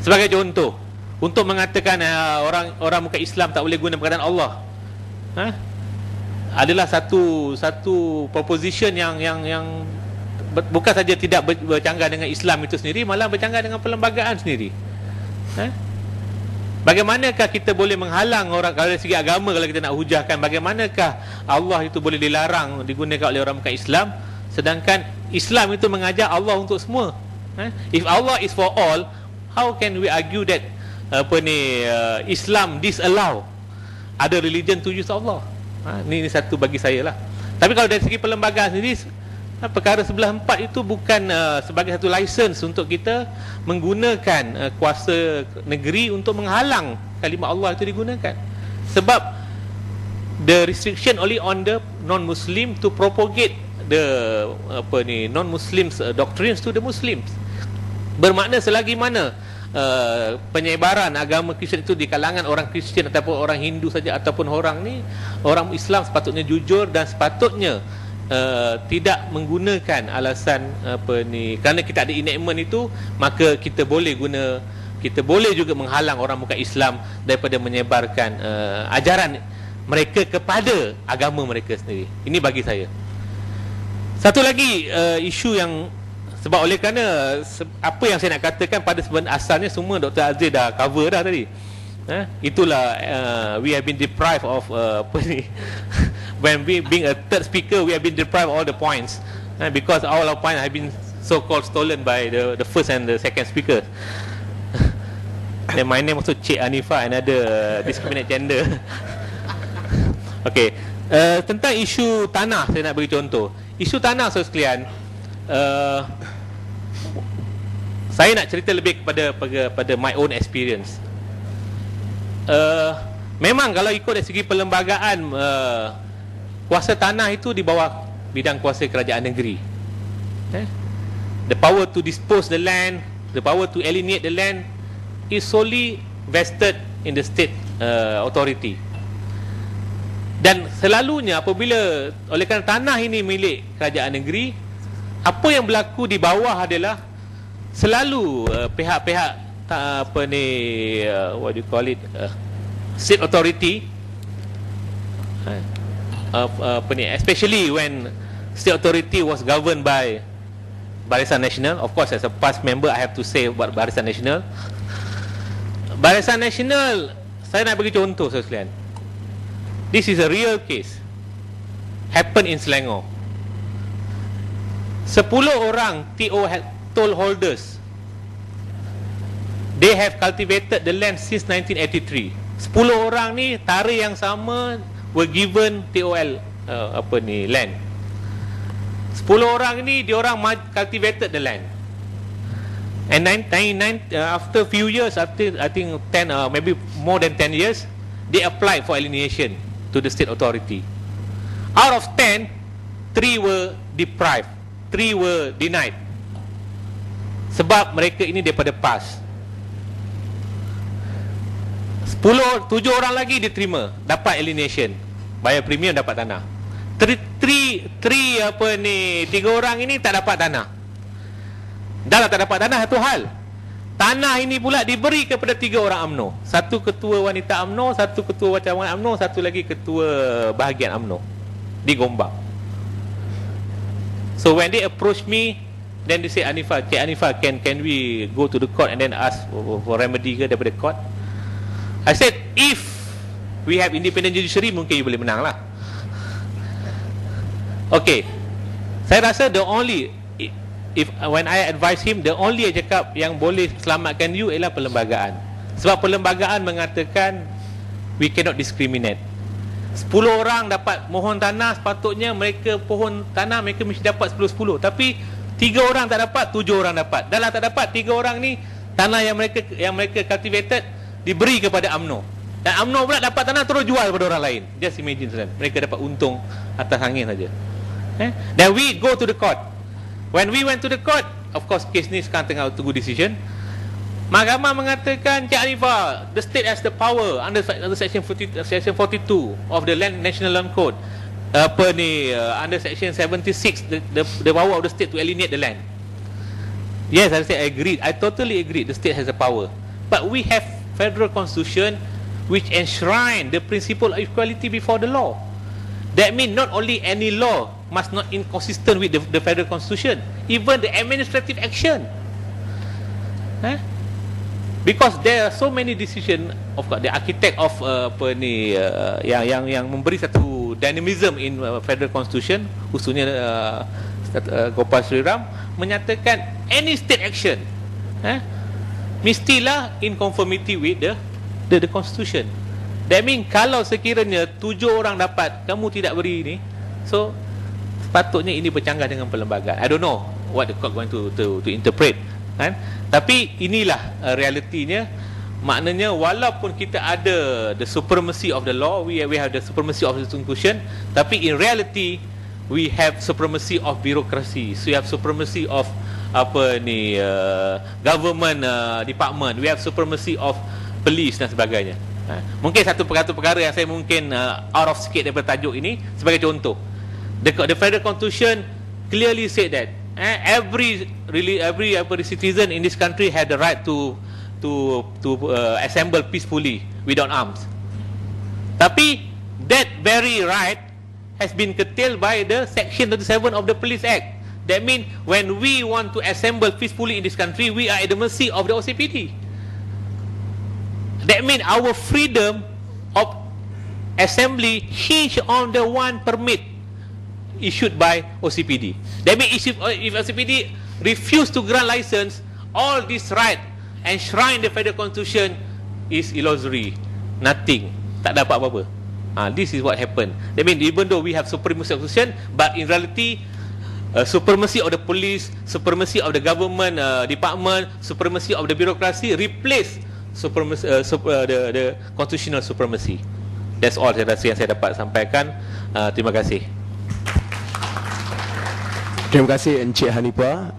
Sebagai contoh, untuk mengatakan orang bukan Islam tak boleh guna perkataan Allah, adalah satu proposition yang bukan saja tidak bercanggah dengan Islam itu sendiri, malah bercanggah dengan perlembagaan sendiri. Bagaimanakah kita boleh menghalang orang, kalau dari segi agama, kalau kita nak hujahkan, bagaimanakah Allah itu boleh dilarang digunakan oleh orang bukan Islam, sedangkan Islam itu mengajar Allah untuk semua. If Allah is for all, how can we argue that Islam disallow other religion to use Allah? Ini satu bagi saya lah. Tapi kalau dari segi perlembagaan sendiri, perkara 94 itu bukan sebagai satu license untuk kita menggunakan kuasa negeri untuk menghalang kalimah Allah itu digunakan. Sebab the restriction only on the non-Muslim to propagate the non-Muslims doctrines to the Muslims. Bermakna selagi mana penyebaran agama Kristian itu di kalangan orang Kristian ataupun orang Hindu saja, ataupun orang Islam sepatutnya jujur dan sepatutnya tidak menggunakan alasan kerana kita ada enactment itu, maka kita boleh juga menghalang orang bukan Islam daripada menyebarkan ajaran mereka kepada agama mereka sendiri. Ini bagi saya. Satu lagi isu yang, sebab oleh kerana apa yang saya nak katakan pada sebenarnya asalnya semua Dr. Aziz dah cover dah tadi. Itulah we have been deprived of when we being a third speaker, we have been deprived of all the points because all our points have been so-called stolen by the first and the second speaker. And my name also Cik Hanifa, another discriminate gender. Okay, tentang isu tanah saya nak bagi contoh. Isu tanah, saudara sekalian, saya nak cerita lebih pada my own experience. Memang kalau ikut dari segi perlembagaan, kuasa tanah itu di bawah bidang kuasa kerajaan negeri. The power to dispose the land, the power to alienate the land is solely vested in the state authority. Dan selalunya apabila oleh kerana tanah ini milik kerajaan negeri, apa yang berlaku di bawah adalah selalu pihak-pihak what do you call it, state authority, especially when state authority was governed by Barisan Nasional. Of course, as a past member, I have to say about Barisan Nasional. Barisan Nasional, saya nak bagi contoh, saudara sekalian. This is a real case, happen in Selangor. 10 orang toll holders, they have cultivated the land since 1983. 10 orang ni tarikh yang sama were given TOL land. 10 orang ni diorang cultivated the land. And after few years, after I think 10 maybe more than 10 years, they applied for alienation to the state authority. Out of 10, 3 were deprived, 3 were denied. Sebab mereka ini daripada PAS. 7 orang lagi diterima, dapat alienation, bayar premium, dapat tanah. 3 orang ini tak dapat tanah. Dah tak dapat tanah, satu hal. Tanah ini pula diberi kepada 3 orang UMNO. Satu ketua wanita UMNO, satu ketua cawangan UMNO, satu lagi ketua bahagian UMNO di Gombak. So when they approach me, then they say, Cik Hanifa, can we go to the court and then ask for remedy ke daripada court? I said, if we have independent judiciary, mungkin you boleh menang lah. Okay, saya rasa when I advise him, the only cakap yang boleh selamatkan you ialah perlembagaan. Sebab perlembagaan mengatakan we cannot discriminate. 10 orang dapat mohon tanah, sepatutnya mereka pohon tanah mereka mesti dapat 10-10. Tapi 3 orang tak dapat, 7 orang dapat. Dalam tak dapat 3 orang ni, tanah yang mereka cultivated diberi kepada UMNO. Dan UMNO pula dapat tanah terus jual kepada orang lain. Just imagine, saudara. Mereka dapat untung atas angin saja. Then we go to the court. When we went to the court, of course case ni sekarang tengah tunggu decision. Mahkamah mengatakan, Cik Hanifa, the state has the power under section 42 of the National Land Code. Under section 76, the power of the state to alienate the land. Yes, I say I agree. I totally agree. The state has the power. But we have federal constitution which enshrine the principle of equality before the law. That means not only any law must not inconsistent with the federal constitution, even the administrative action. Because there are so many decision, of course, the architect of yang memberi satu dynamism in federal constitution, khususnya Gopal Sri Ram, menyatakan any state action mestilah in conformity with the constitution. That means kalau sekiranya 7 orang dapat, kamu tidak beri ini, so sepatutnya ini bercanggah dengan perlembagaan. I don't know what the court going to interpret, kan? Tapi inilah realitinya. Maknanya walaupun kita ada the supremacy of the law, we have the supremacy of the constitution, tapi in reality we have supremacy of bureaucracy. So we have supremacy of government department, we have supremacy of police dan sebagainya. Mungkin satu perkara yang saya mungkin out of sikit daripada tajuk ini, sebagai contoh, the federal constitution clearly said that every citizen in this country had the right to assemble peacefully without arms. Tapi that very right has been curtailed by the section 37 of the Police Act. That means when we want to assemble peacefully in this country, we are at the mercy of the OCPD. That means our freedom of assembly hinge on the one permit issued by OCPD. That means if OCPD refuse to grant license, all this right enshrined in the federal constitution is illusory, nothing, tak dapat apa-apa. This is what happened. That means even though we have supremacy of constitution, but in reality supremacy of the police, supremacy of the government department, supremacy of the bureaucracy replace supremacy, the constitutional supremacy. That's all saya rasa yang saya dapat sampaikan. Terima kasih. Terima kasih Encik Hanifah.